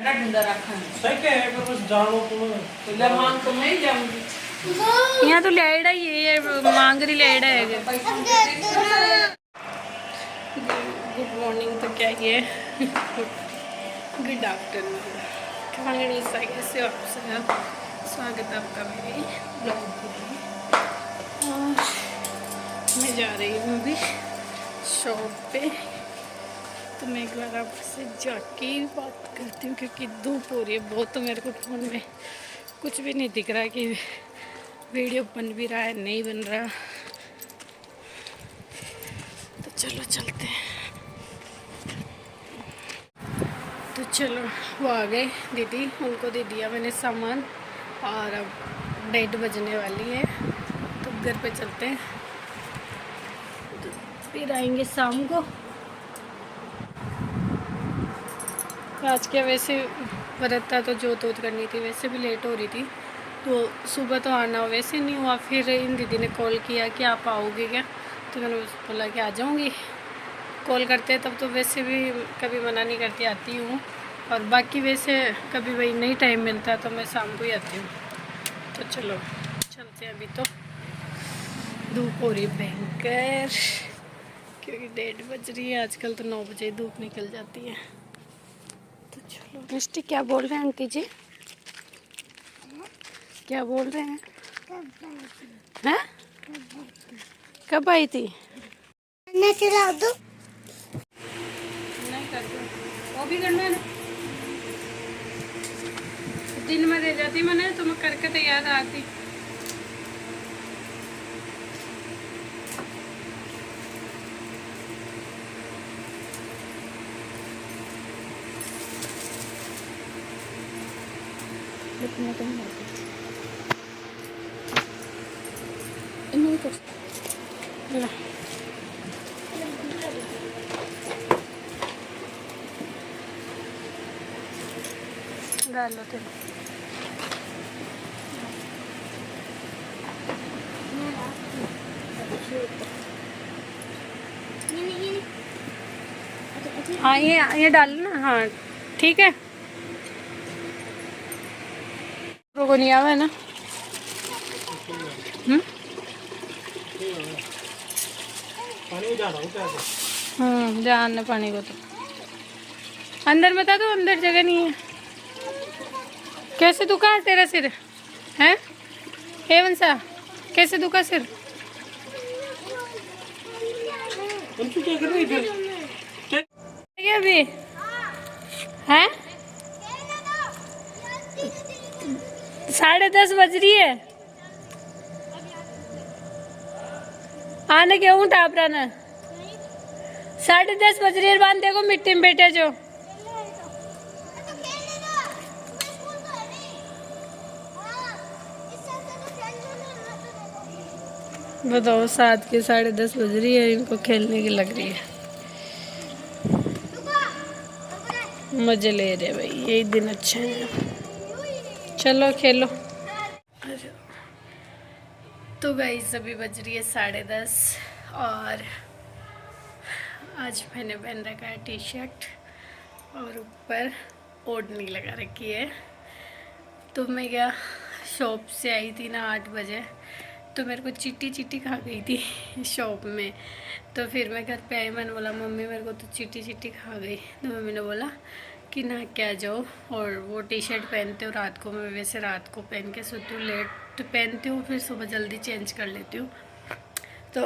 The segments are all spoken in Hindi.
यहाँ तो लाइड है, ये मांग रही लाइड है। गुड मॉर्निंग तो क्या ये गुड आफ्टरनून। कैसे हो आप सब? स्वागत है आपका मेरे ब्लॉग में। और मैं जा रही हूँ अभी शॉप पे, तो मैं एक बार आपसे जाके बात करती हूँ क्योंकि धूप हो रही है बहुत, तो मेरे को फ़ोन में कुछ भी नहीं दिख रहा कि वीडियो बन भी रहा है नहीं बन रहा। तो चलो चलते हैं। तो चलो वो आ गए दीदी, उनको दे दिया मैंने सामान और अब 1:30 बजने वाली है, तो घर पे चलते हैं, तो फिर आएंगे शाम को। आज क्या वैसे व्रत था तो जोत वोत करनी थी, वैसे भी लेट हो रही थी, तो सुबह तो आना वैसे नहीं हुआ। फिर इन दीदी ने कॉल किया कि आप आओगे क्या, तो मैंने बोला कि आ जाऊँगी। कॉल करते तब तो वैसे भी कभी मना नहीं करती, आती हूँ, और बाकी वैसे कभी वही नहीं टाइम मिलता तो मैं शाम को ही आती हूँ। तो चलो चलते हैं। अभी तो धूप हो रही भयंकर क्योंकि 1:30 बज रही है। आजकल तो 9 बजे धूप निकल जाती है। तो चलो। मिस्टी क्या बोल रहे हैं आंटी जी? क्या बोल रहे हैं? हैं? कब आई थी? मैं चला दूं? नहीं कर दूं, वो भी करना है ना। दिन में दे जाती मैंने, तो मैं करके तो याद आती। डाल लो तेल। हाँ ये डाल ना। हाँ ठीक है। को नहीं आवा है ना। जान पानी को तो अंदर बता दो, अंदर जगह नहीं है। कैसे दुखा है तेरा सिर? हैं हेवन सा, कैसे दुखा सिर? क्या कर रही थी अभी? हैं 10:30 बज रही है। आने के ऊँट आप रहा ना। 10:30 बज रही है। बांध देखो मिट्टी में बैठे जो। बताओ 7 के 10:30 बज रही है, इनको खेलने की लग रही है। मजे ले रहे भाई, यही दिन अच्छे हैं। चलो खेलो। तो गाइस अभी बज रही है 10:30 और आज मैंने पहन रखा है टी शर्ट और ऊपर ओढ़नी लगा रखी है। तो मैं क्या शॉप से आई थी ना 8 बजे, तो मेरे को चिट्टी खा गई थी शॉप में। तो फिर मैं घर पे आई, मैंने बोला मम्मी मेरे को तो चिट्टी खा गई। तो मम्मी ने बोला कि ना क्या जाओ और वो टी शर्ट पहनते हो रात को। मैं वैसे रात को पहन के सोती हूँ, लेट पहनती हूँ, फिर सुबह जल्दी चेंज कर लेती हूँ। तो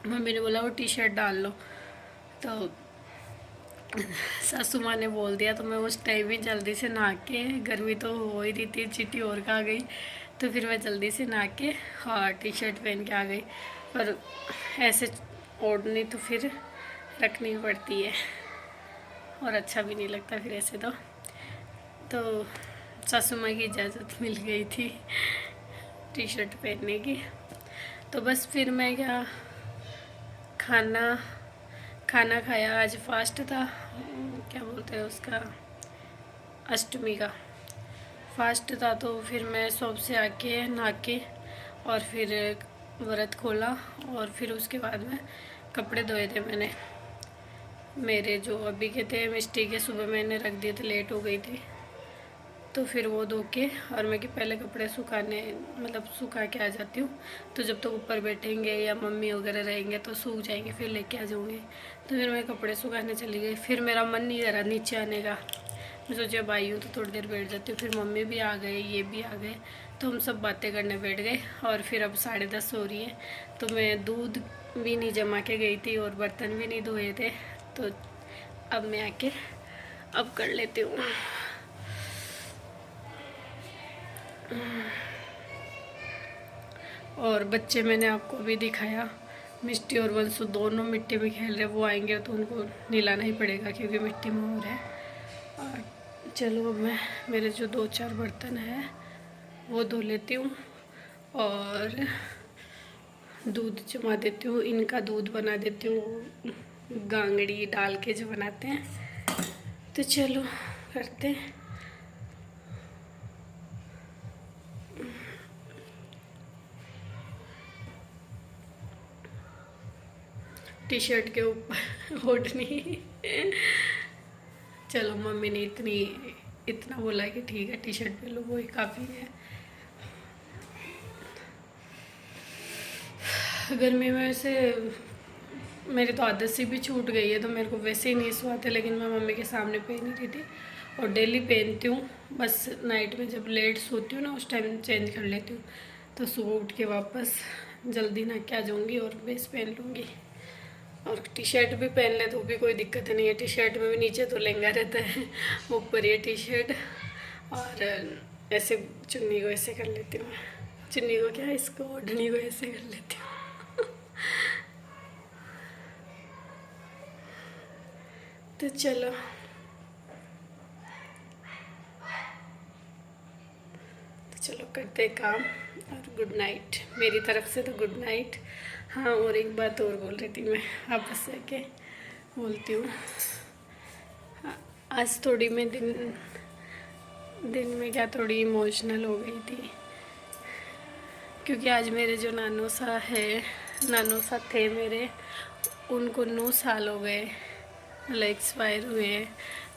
मम्मी ने बोला वो टी शर्ट डाल लो, तो सासू माँ ने बोल दिया। तो मैं उस टाइम ही जल्दी से नहा के, गर्मी तो हो ही रही थी, चिट्टी और खा गई, तो फिर मैं जल्दी से नहा के हाँ टी शर्ट पहन के आ गई। पर ऐसे ओढ़नी तो फिर रखनी पड़ती है और अच्छा भी नहीं लगता फिर ऐसे। तो सासू माँ की इजाज़त मिल गई थी टी शर्ट पहनने की। तो बस फिर मैं क्या खाना खाया। आज फास्ट था, क्या बोलते हैं उसका, अष्टमी का फास्ट था। तो फिर मैं शॉप से आके नहा के और फिर व्रत खोला और फिर उसके बाद में कपड़े धोए थे मैंने। मेरे जो अभी के थे मिस्टी के, सुबह मैंने रख दिए थे, लेट हो गई थी, तो फिर वो धो के और मैं कि पहले कपड़े सुखाने मतलब सुखा के आ जाती हूँ, तो जब तक ऊपर बैठेंगे या मम्मी वगैरह रहेंगे तो सूख जाएंगे, फिर लेके आ जाऊँगी। तो फिर मैं कपड़े सुखाने चली गई। फिर मेरा मन नहीं करा नीचे आने का, मैं सोचा अब आई हूँ तो थोड़ी देर बैठ जाती हूँ। फिर मम्मी भी आ गए, ये भी आ गए, तो हम सब बातें करने बैठ गए। और फिर अब 10:30 हो रही है, तो मैं दूध भी नहीं जमा के गई थी और बर्तन भी नहीं धोए थे, तो अब मैं आके अब कर लेती हूँ। और बच्चे मैंने आपको भी दिखाया, मिट्टी और वंशु दोनों मिट्टी में खेल रहे। वो आएंगे तो उनको नहलाना ही पड़ेगा क्योंकि मिट्टी में हो रहा है। और चलो अब मैं मेरे जो 2-4 बर्तन हैं वो धो लेती हूँ और दूध जमा देती हूँ। इनका दूध बना देती हूँ, गांगड़ी डाल के जो बनाते हैं। तो चलो करते हैं। टी शर्ट के ऊपर ओढ़नी। चलो मम्मी ने इतना बोला कि ठीक है टी शर्ट पहन लो, वो ही काफ़ी है। गर्मी में वैसे मेरी तो आदत सी भी छूट गई है, तो मेरे को वैसे ही नहीं सुहाते, लेकिन मैं मम्मी के सामने पहन ही रही थी और डेली पहनती हूँ। बस नाइट में जब लेट सोती हूँ ना, उस टाइम चेंज कर लेती हूँ, तो सुबह उठ के वापस जल्दी ना क्या जाऊँगी और बेस पहन लूँगी। और टी शर्ट भी पहन ले तो भी कोई दिक्कत नहीं है। टी शर्ट में भी नीचे तो लहंगा रहता है, ऊपर ये टी शर्ट, और ऐसे चुन्नी को ऐसे कर लेती हूँ। चुन्नी को क्या, इसको ओढ़नी को ऐसे कर लेती हूँ। तो चलो करते काम। और गुड नाइट मेरी तरफ से, तो गुड नाइट। हाँ, और एक बात और बोल रही थी मैं, आपस से के बोलती हूँ। हाँ, आज थोड़ी मैं दिन में क्या थोड़ी इमोशनल हो गई थी, क्योंकि आज मेरे जो नानू सा थे मेरे, उनको 9 साल हो गए, मतलब एक्सपायर हुए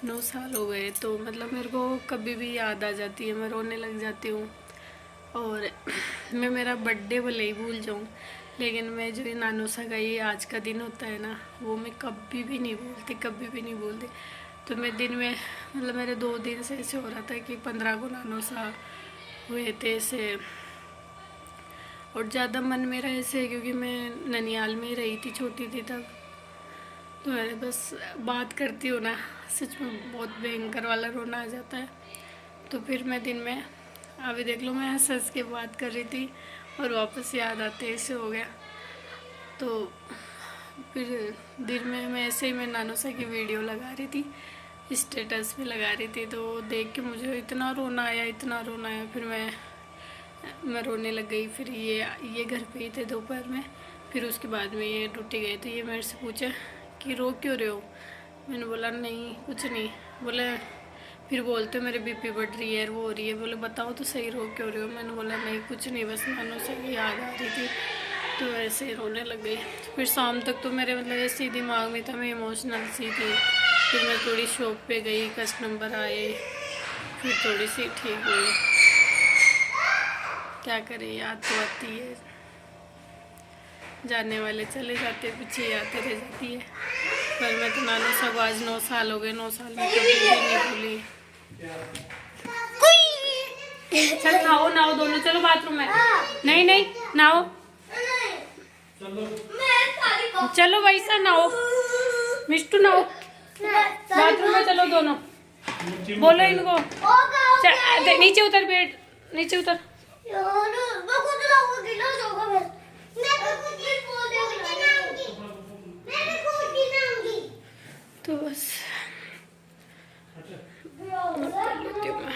9 साल हो गए। तो मतलब मेरे को कभी भी याद आ जाती है, मैं रोने लग जाती हूँ। और मैं मेरा बर्थडे भले ही भूल जाऊँ, लेकिन मैं जो नानू सा का ये आज का दिन होता है ना, वो मैं कभी भी नहीं भूलती, कभी भी नहीं भूलती। तो मैं दिन में मतलब मेरे 2 दिन से ऐसे हो रहा था कि 15 को नानू सा हुए थे ऐसे। और ज़्यादा मन मेरा ऐसे है क्योंकि मैं ननियाल में ही रही थी, छोटी थी तब। तो मैंने बस बात करती हूँ ना, सच में बहुत भयंकर वाला रोना आ जाता है। तो फिर मैं दिन में अभी देख लो, मैं हंस हंस के बात कर रही थी और वापस याद आते ऐसे हो गया। तो फिर दिन में मैं ऐसे ही मैं नानू सा की वीडियो लगा रही थी, स्टेटस पे लगा रही थी, तो देख के मुझे इतना रोना आया। फिर मैं रोने लग गई। फिर ये घर पे ही थे दोपहर में। फिर उसके बाद में ये ड्यूटी गए थे। ये मेरे से पूछा कि रो क्यों रहे हो। मैंने बोला नहीं कुछ नहीं। बोले फिर बोलते मेरे बीपी बढ़ रही है, वो हो रही है। बोले बताओ तो सही, रो क्यों रहे हो। मैंने बोला नहीं कुछ नहीं, बस नानू से याद आ रही थी, तो ऐसे ही रोने लग गई। फिर शाम तक तो मेरे मतलब ऐसे ही दिमाग में था, मैं इमोशनल सी थी। फिर मैं थोड़ी शॉप पे गई, कस्टमर आए, फिर थोड़ी सी ठीक हुई। क्या करें, याद तो आती है, जाने वाले चले जाते, पीछे आते रह जाती है। पर मैं तो नानू सब आज 9 साल हो गए, 9 साल में कभी भी नहीं भूली। चल नाओ दोनों, चलो बाथरूम में। नहीं नाओ, चलो वैसा नाओ, मिष्टू नाओ, बाथरूम में चलो दोनों। बोलो इनको नीचे उतर, बेड नीचे उतर। तो बस लेती हूँ मैं।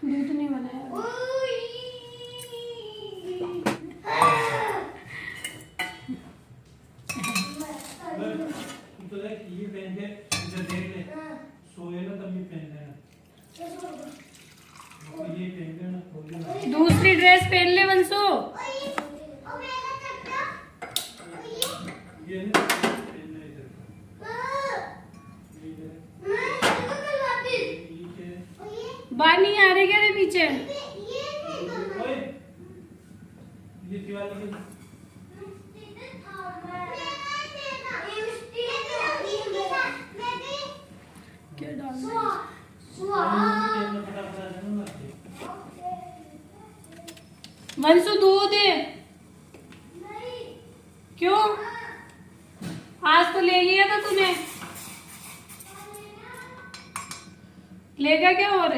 दूध नहीं बनाया। ये पहन के इधर देख ले, सोए ना तभी पहन लेना। ये पहन लेना, दूसरी ड्रेस पहन ले वंशु। बाहर नहीं आ रहे क्या रे नीचे? क्या डालना है? वंशु दूध है। क्यों? आज तो ले लिया था तूने। लेगा क्या और?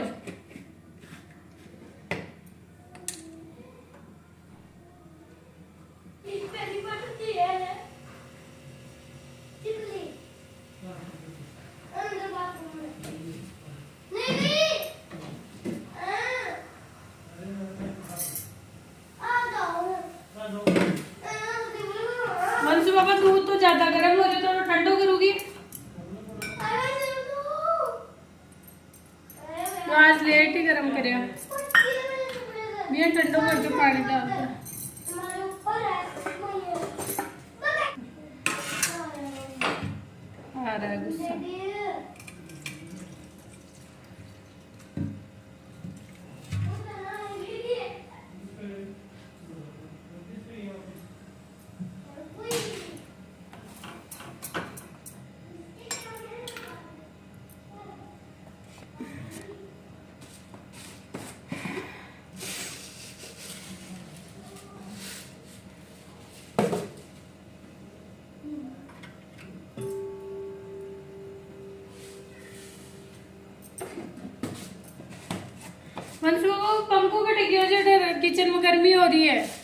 वंशु बाबा दूध तो ज्यादा गर्म हो जाता है, तो ठंडो करोगी? तो आज लेट ही गर्म करे। ये ठंडो करके पानी डालता है। आ रहा है गुस्सा। वंशु को पंखों के टिकी हो जाए, किचन में गर्मी हो रही है।